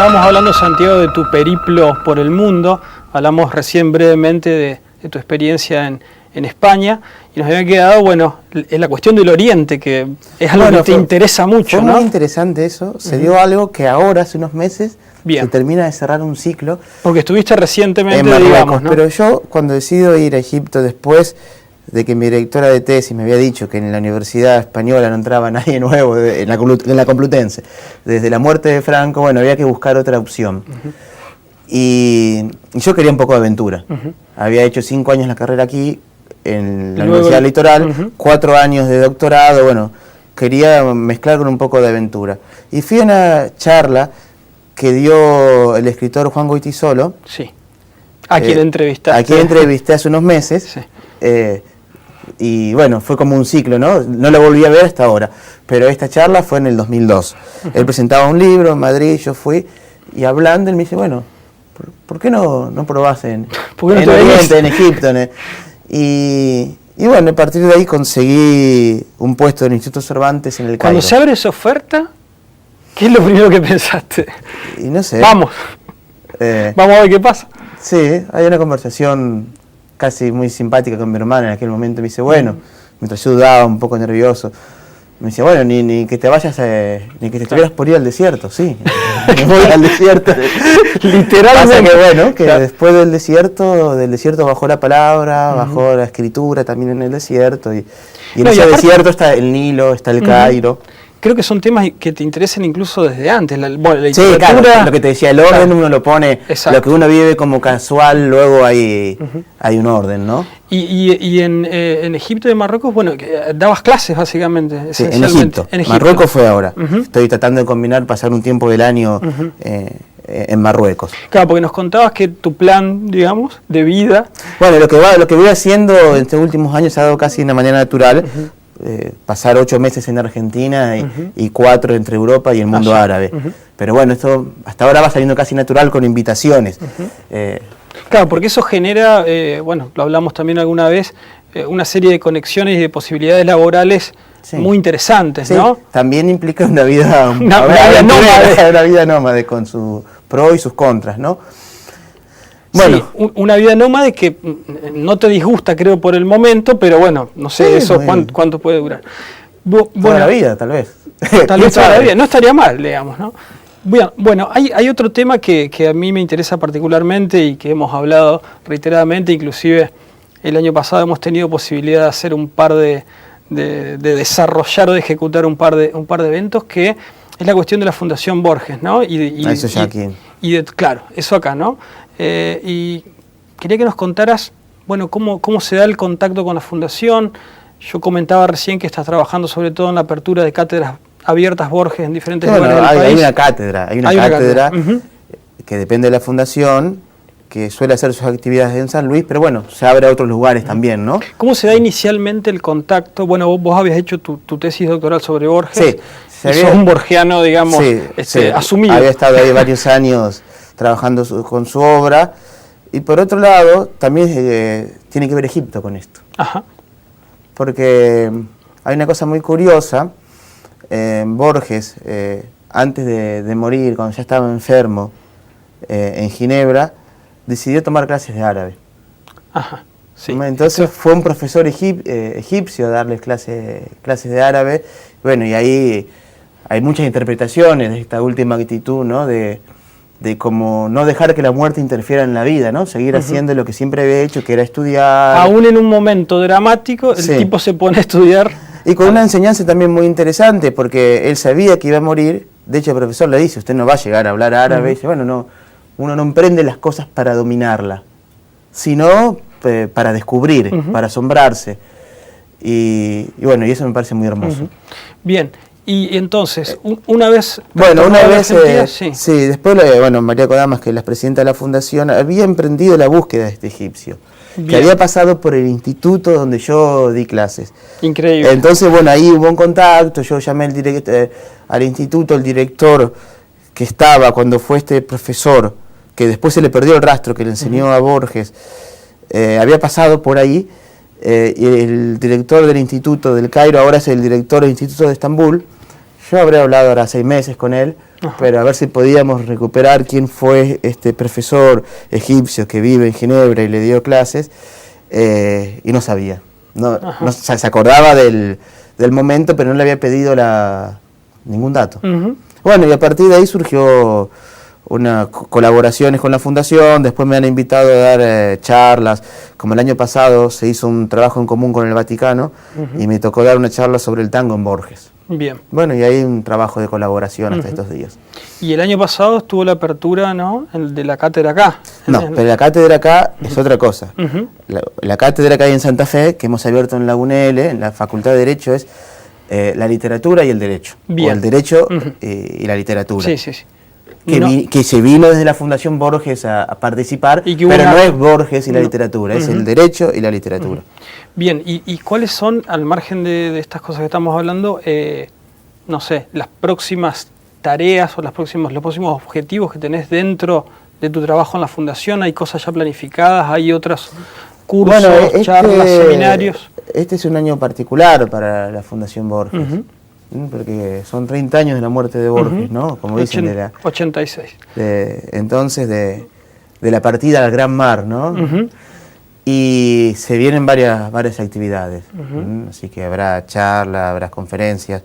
estábamos hablando, Santiago, de tu periplo por el mundo. Hablamos recién brevemente de tu experiencia en España y nos había quedado, bueno, es la cuestión del Oriente, que es algo que te interesa mucho, fue ¿no? Muy interesante eso. Se dio algo que ahora, hace unos meses, Bien. se termina de cerrar un ciclo. Porque estuviste recientemente en Marruecos, digamos, ¿no? Pero yo, cuando decido ir a Egipto después de que mi directora de tesis me había dicho que en la Universidad Española no entraba nadie nuevo en la Complutense, desde la muerte de Franco, bueno, había que buscar otra opción. Y yo quería un poco de aventura. Había hecho 5 años la carrera aquí, en la Universidad Litoral, 4 años de doctorado, bueno, quería mezclar con un poco de aventura. Y fui a una charla que dio el escritor Juan Goytisolo. Sí. A quien entrevistaste. A quien entrevisté hace unos meses. Sí. Y bueno, fue como un ciclo, ¿no? No lo volví a ver hasta ahora, pero esta charla fue en el 2002. Él presentaba un libro en Madrid, yo fui, y hablando él me dice, bueno, ¿por qué no probás en Oriente, en Egipto? Y bueno, a partir de ahí conseguí un puesto en el Instituto Cervantes en el Cairo. Cuando se abre esa oferta, ¿qué es lo primero que pensaste? Y no sé. Vamos. Vamos a ver qué pasa. Sí, hay una conversación casi muy simpática con mi hermana en aquel momento. Me dice, bueno, mientras yo dudaba, un poco nervioso, me decía, bueno, ni que te vayas, ni que te estuvieras por ir al desierto. Sí, me voy al desierto. Literalmente. Pasa que bueno, que después del desierto bajó la palabra, bajó la escritura también en el desierto. Y en ese desierto está el Nilo, está el Cairo. Creo que son temas que te interesan incluso desde antes. La literatura, sí, claro, lo que te decía, el orden uno lo pone, lo que uno vive como casual, luego hay un orden, ¿no? Y en Egipto y en Marruecos, bueno, dabas clases básicamente. Sí, en Egipto. Marruecos fue ahora. Estoy tratando de combinar, pasar un tiempo del año en Marruecos. Claro, porque nos contabas que tu plan, digamos, de vida... Bueno, lo que voy haciendo en estos últimos años ha dado casi de una manera natural. Pasar 8 meses en Argentina y 4 entre Europa y el mundo árabe. Pero bueno, esto hasta ahora va saliendo casi natural con invitaciones. Claro, porque eso genera, bueno, lo hablamos también alguna vez, una serie de conexiones y de posibilidades laborales muy interesantes, ¿no? También implica una vida nómade con sus pros y sus contras, ¿no? Bueno, sí, una vida nómade que no te disgusta, creo, por el momento, pero bueno, no sé eso cuánto puede durar. Toda la vida, tal vez. Tal vez toda la vida, no estaría mal, digamos, ¿no? Bueno, hay otro tema que a mí me interesa particularmente y que hemos hablado reiteradamente, inclusive el año pasado hemos tenido posibilidad de hacer un par de desarrollar o de ejecutar un par de eventos, que es la cuestión de la Fundación Borges, ¿no? Eso ya aquí. Claro, eso acá, ¿no? Y quería que nos contaras, bueno, cómo se da el contacto con la Fundación. Yo comentaba recién que estás trabajando sobre todo en la apertura de cátedras abiertas Borges en diferentes lugares del país. Hay una cátedra que depende de la Fundación, que suele hacer sus actividades en San Luis, pero bueno, se abre a otros lugares también, ¿no? ¿Cómo se da inicialmente el contacto? Bueno, vos habías hecho tu tesis doctoral sobre Borges. Sí. Sos un borgiano, digamos, asumido. Había estado ahí varios años trabajando con su obra, y por otro lado, también tiene que ver Egipto con esto. Porque hay una cosa muy curiosa. Borges, antes de morir, cuando ya estaba enfermo, en Ginebra, decidió tomar clases de árabe. Entonces fue un profesor egipcio a darles clases de árabe. Bueno, y ahí hay muchas interpretaciones de esta última actitud, ¿no? De como no dejar que la muerte interfiera en la vida, ¿no? Seguir haciendo lo que siempre había hecho, que era estudiar. Aún en un momento dramático, el tipo se pone a estudiar. Y con una enseñanza también muy interesante, porque él sabía que iba a morir. De hecho, el profesor le dice, usted no va a llegar a hablar árabe. Y dice, bueno, no, uno no emprende las cosas para dominarla, sino para descubrir, para asombrarse. Y bueno, y eso me parece muy hermoso. Bien. Y entonces, una vez... Bueno, después, María Kodamas, que es la presidenta de la Fundación, había emprendido la búsqueda de este egipcio, que había pasado por el instituto donde yo di clases. Increíble. Entonces, bueno, ahí hubo un contacto, yo llamé al instituto, el director que estaba cuando fue este profesor, que después se le perdió el rastro, que le enseñó a Borges, había pasado por ahí, y el director del instituto del Cairo ahora es el director del instituto de Estambul. yo habré hablado ahora 6 meses con él, pero a ver si podíamos recuperar quién fue este profesor egipcio que vive en Ginebra y le dio clases, y no sabía. No, se acordaba del momento, pero no le había pedido ningún dato. Bueno, y a partir de ahí surgió colaboraciones con la fundación. Después me han invitado a dar charlas, como el año pasado se hizo un trabajo en común con el Vaticano, y me tocó dar una charla sobre el tango en Borges. Bien. Bueno, y hay un trabajo de colaboración hasta estos días. Y el año pasado estuvo la apertura, ¿no?, de la cátedra acá. No, pero la cátedra acá es otra cosa. La cátedra que hay en Santa Fe, que hemos abierto en Lagunelle, en la Facultad de Derecho, es la literatura y el derecho. Bien. O el derecho y la literatura. Sí, sí, sí. Que se vino desde la Fundación Borges a participar, pero no es Borges y la literatura, es el derecho y la literatura. Bien, ¿y cuáles son, al margen de estas cosas que estamos hablando, no sé, las próximas tareas o los próximos objetivos que tenés dentro de tu trabajo en la Fundación? ¿Hay cosas ya planificadas? ¿Hay otros cursos, charlas, seminarios? Este es un año particular para la Fundación Borges. Porque son 30 años de la muerte de Borges, ¿no? Como dicen, 86. Entonces, de la partida al gran mar, ¿no? Y se vienen varias actividades. Así que habrá charlas, habrá conferencias.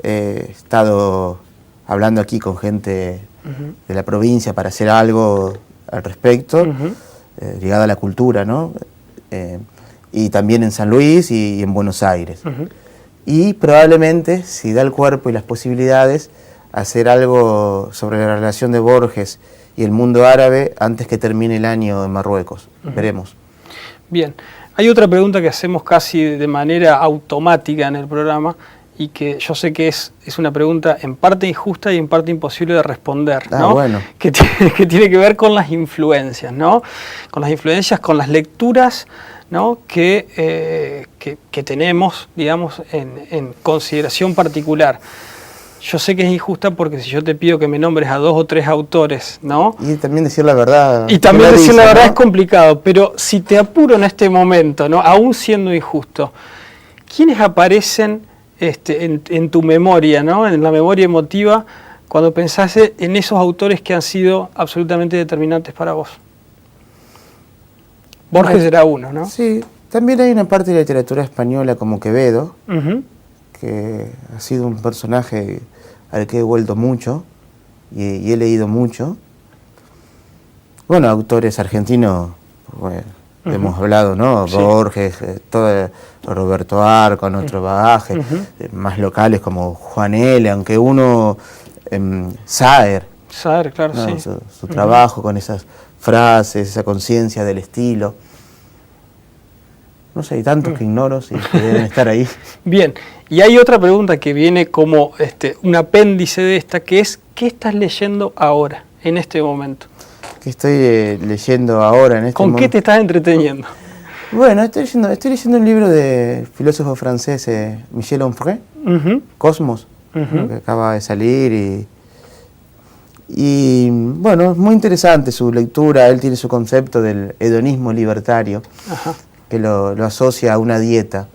He estado hablando aquí con gente de la provincia para hacer algo al respecto, ligado a la cultura, ¿no? Y también en San Luis y en Buenos Aires. Y probablemente, si da el cuerpo y las posibilidades, hacer algo sobre la relación de Borges y el mundo árabe antes que termine el año en Marruecos. Veremos. Bien. Hay otra pregunta que hacemos casi de manera automática en el programa, y que yo sé que es una pregunta en parte injusta y en parte imposible de responder, ¿no? Bueno. Que tiene que ver con las influencias, ¿no? Con las influencias, con las lecturas, ¿no?, que tenemos, digamos, en consideración particular. Yo sé que es injusta porque si yo te pido que me nombres a 2 o 3 autores, ¿no? Y también decir la verdad. Y también decir la verdad, ¿no?, es complicado, pero si te apuro en este momento, ¿no?, aún siendo injusto, ¿quiénes aparecen en tu memoria, ¿no?, en la memoria emotiva, cuando pensás en esos autores que han sido absolutamente determinantes para vos? Borges era uno, ¿no? Sí, también hay una parte de la literatura española como Quevedo, que ha sido un personaje al que he vuelto mucho y he leído mucho. Bueno, autores argentinos, bueno, hemos hablado, ¿no? Sí. Borges, todo Roberto Ar, con otro bagaje, más locales como Juan L., aunque uno, Saer, claro, ¿no? Sí. Su trabajo con esas frases, esa conciencia del estilo. No sé, hay tantos que ignoro y que deben estar ahí. Bien, y hay otra pregunta que viene como un apéndice de esta, que es, ¿qué estás leyendo ahora, en este momento? ¿Qué estoy leyendo ahora, en este momento? ¿Con qué te estás entreteniendo? Bueno, estoy leyendo un libro del filósofo francés Michel Onfray, Cosmos, ¿no?, que acaba de salir y bueno, es muy interesante su lectura. Él tiene su concepto del hedonismo libertario, que lo asocia a una dieta.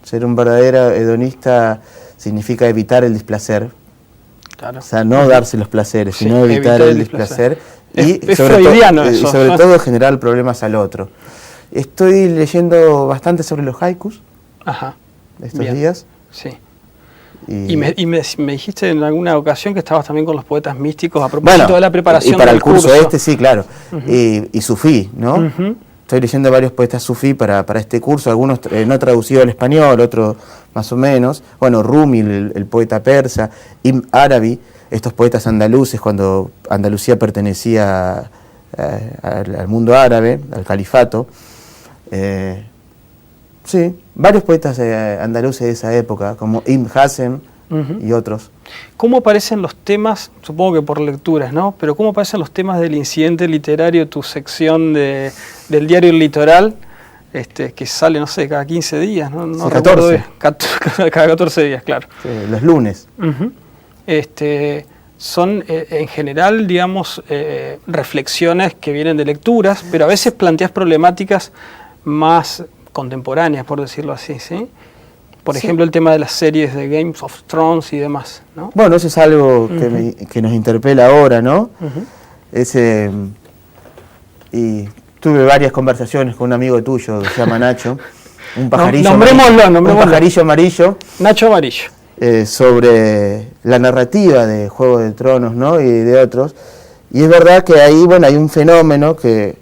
Ser un verdadero hedonista significa evitar el displacer. Claro. O sea, no darse los placeres, sino evitar el displacer. Y sobre todo generar problemas al otro. Estoy leyendo bastante sobre los haikus estos días. Sí. Y me dijiste en alguna ocasión que estabas también con los poetas místicos a propósito de la preparación y para del el curso. Sí, claro. Y sufí, ¿no? Estoy leyendo varios poetas sufí para este curso, algunos no traducidos al español, otros más o menos. Bueno, Rumi, el poeta persa, Ibn Arabi, estos poetas andaluces, cuando Andalucía pertenecía al mundo árabe, al califato. Sí, varios poetas andaluces de esa época, como Ibn Hazm y otros. ¿Cómo aparecen los temas, supongo que por lecturas, ¿no? Pero cómo aparecen los temas del incidente literario, tu sección del diario El Litoral, que sale, no sé, cada 15 días, ¿no? Sí, 14. Cada 14 días, claro. Sí, los lunes. Son en general, digamos, reflexiones que vienen de lecturas, pero a veces planteas problemáticas más contemporáneas, por decirlo así, ¿sí? Sí. ejemplo, el tema de las series de Games of Thrones y demás, ¿no? Bueno, eso es algo que nos interpela ahora, ¿no? Y tuve varias conversaciones con un amigo tuyo que se llama Nacho, un pajarillo Nombrémoslo. un pajarillo amarillo. Nacho Amarillo. Sobre la narrativa de Juego de Tronos, ¿no? Y de otros. Y es verdad que ahí, bueno, hay un fenómeno que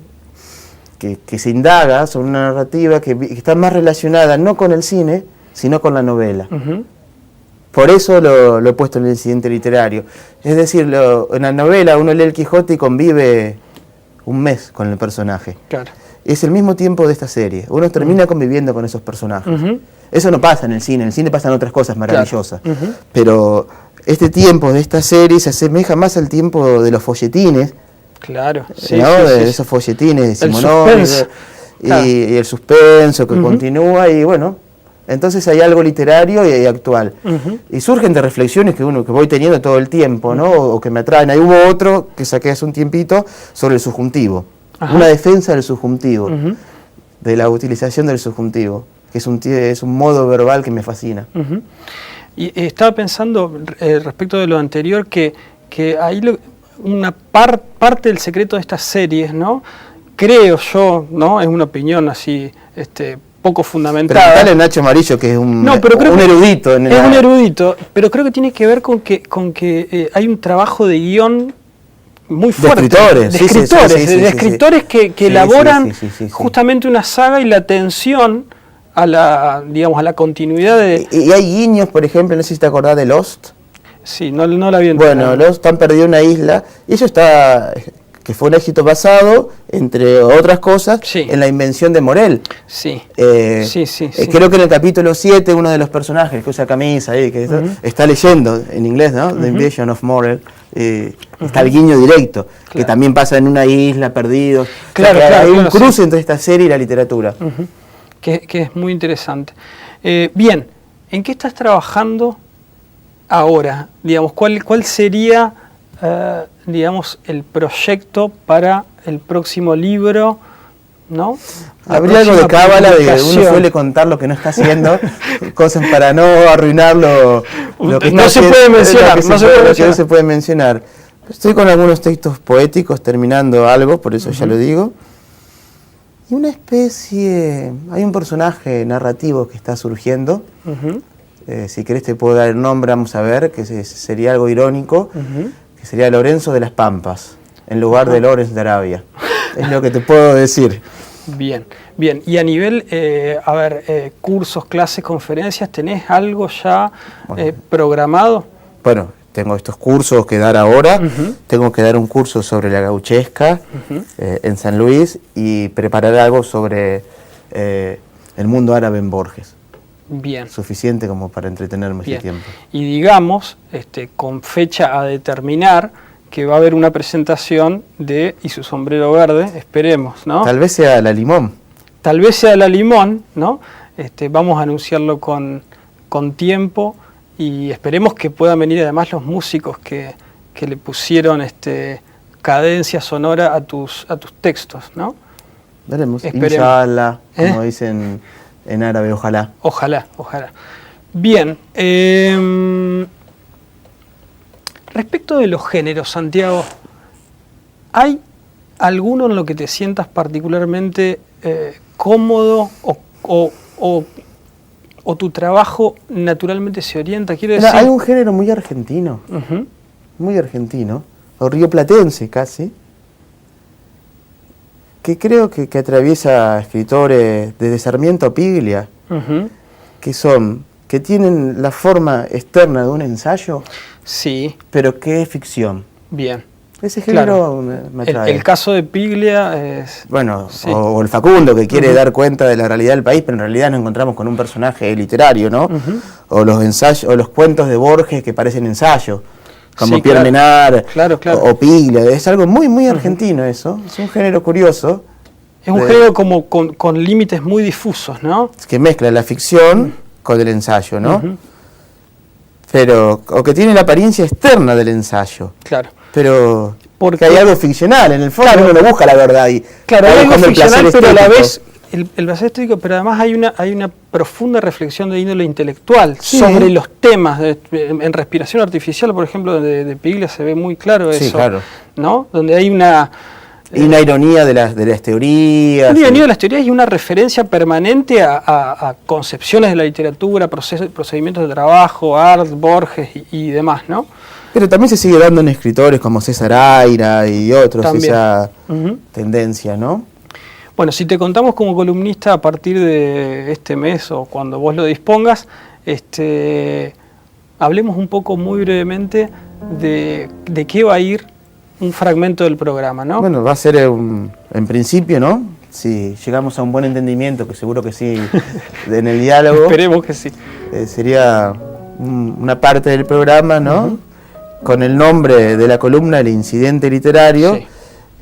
se indaga sobre una narrativa que está más relacionada no con el cine, sino con la novela. Por eso lo he puesto en el incidente literario. Es decir, en la novela uno lee el Quijote y convive un mes con el personaje. Claro. Es el mismo tiempo de esta serie. Uno termina conviviendo con esos personajes. Eso no pasa en el cine pasan otras cosas maravillosas. Claro. Pero este tiempo de esta serie se asemeja más al tiempo de los folletines. Claro, sí, ¿no? sí, de sí. esos folletines de El Simonónico. suspense. Y el suspenso que continúa y bueno, entonces hay algo literario y actual. Y surgen de reflexiones que voy teniendo todo el tiempo, ¿no? O que me atraen. Ahí hubo otro que saqué hace un tiempito sobre el subjuntivo. Una defensa del subjuntivo, de la utilización del subjuntivo, que es un modo verbal que me fascina. Y estaba pensando respecto de lo anterior que ahí una parte del secreto de estas series, ¿no? Creo yo, ¿no? Es una opinión así, poco fundamentada. Preguntale a Nacho Amarillo, que es un erudito. Un erudito, pero creo que tiene que ver con que hay un trabajo de guión muy fuerte. De escritores que elaboran justamente una saga y la atención a la continuidad de... Y hay guiños, por ejemplo, no sé si te acordás de Lost. Sí, no la vi entera. Bueno, Lost han perdido una isla, y eso que fue un éxito basado, entre otras cosas, en la invención de Morel. Sí. Creo que en el capítulo 7, uno de los personajes que usa camisa ahí, que está leyendo en inglés, ¿no? The Invasion of Morel. Está el guiño directo, que también pasa en una isla, perdidos. Claro, hay un cruce entre esta serie y la literatura. Que es muy interesante. Bien, ¿en qué estás trabajando ahora? Digamos, ¿cuál sería, digamos, el proyecto para el próximo libro? ¿No? Habría algo de cábala de que uno suele contar lo que no está haciendo, cosas para no arruinar lo que no se puede mencionar. No se puede mencionar. Estoy con algunos textos poéticos terminando algo, por eso ya lo digo. Y una especie, hay un personaje narrativo que está surgiendo. Si querés te puedo dar el nombre, vamos a ver, que sería algo irónico, que sería Lorenzo de las Pampas, en lugar de Lorenz de Arabia. Es lo que te puedo decir. Bien. Y a nivel, cursos, clases, conferencias, ¿tenés algo ya programado? Bueno, tengo estos cursos que dar ahora. Tengo que dar un curso sobre la gauchesca en San Luis y preparar algo sobre el mundo árabe en Borges. Bien. Suficiente como para entretenerme ese tiempo. Y digamos, con fecha a determinar, que va a haber una presentación de Y su sombrero verde, esperemos, ¿no? Tal vez sea la Limón. Tal vez sea la Limón, ¿no? Vamos a anunciarlo con tiempo y esperemos que puedan venir además los músicos que le pusieron cadencia sonora a tus textos, ¿no? Veremos. Inshallah, como dicen en árabe, ojalá. Ojalá. Bien. Respecto de los géneros, Santiago, ¿hay alguno en lo que te sientas particularmente cómodo o tu trabajo naturalmente se orienta? Quiero decir... Hay un género muy argentino, o rioplatense casi, que creo que atraviesa escritores desde Sarmiento a Piglia, que tienen la forma externa de un ensayo, sí, pero que es ficción. Bien. Ese género me atrae. El caso de Piglia es... Bueno, sí. o el Facundo, que quiere dar cuenta de la realidad del país, pero en realidad nos encontramos con un personaje literario, ¿no? O los ensayos, o los cuentos de Borges que parecen ensayos, como Pierre Menard, o Piglia. Es algo muy, muy argentino eso. Es un género curioso. Es un género como con límites muy difusos, ¿no? Que mezcla la ficción con el ensayo, ¿no? Pero, o que tiene la apariencia externa del ensayo. Claro. Pero porque hay algo ficcional, en el fondo uno no busca la verdad. Claro, hay algo ficcional, pero a la vez el placer estético, pero además hay una profunda reflexión de índole intelectual Sí. sobre los temas. En respiración artificial, por ejemplo, de Piglia se ve muy claro eso. Sí, claro. ¿No? Donde hay una... Y una ironía de las teorías. Una ironía de las teorías y una referencia permanente a concepciones de la literatura, procedimientos de trabajo, Art, Borges y demás, ¿no? Pero también se sigue dando en escritores como César Aira y otros También. esa Ujú. tendencia, ¿no? Bueno, si te contamos como columnista a partir de este mes o cuando vos lo dispongas, hablemos un poco muy brevemente de qué va a ir un fragmento del programa, ¿no? Bueno, va a ser en principio, ¿no? Si llegamos a un buen entendimiento, que seguro que sí, en el diálogo, Esperemos que sí. sería una parte del programa, ¿no? Ujú. Con el nombre de la columna, El incidente literario, Sí.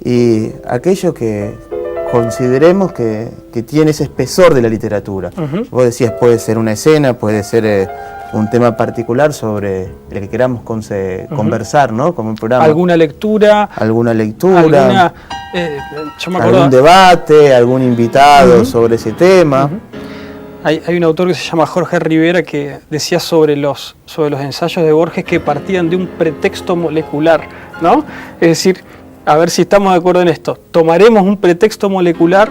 y aquello que consideremos que tiene ese espesor de la literatura. Ujú. Vos decías, puede ser una escena, puede ser un tema particular sobre el que queramos conversar, ¿no? Como un programa. ¿Alguna lectura? Alguna lectura, Yo me acuerdo, algún debate, algún invitado Ujú. sobre ese tema. Ujú. Hay un autor que se llama Jorge Rivera que decía sobre los ensayos de Borges que partían de un pretexto molecular, ¿no? Es decir, a ver si estamos de acuerdo en esto. Tomaremos un pretexto molecular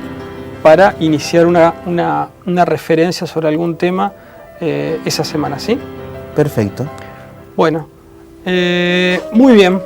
para iniciar una referencia sobre algún tema esa semana, ¿sí? Perfecto. Bueno, muy bien.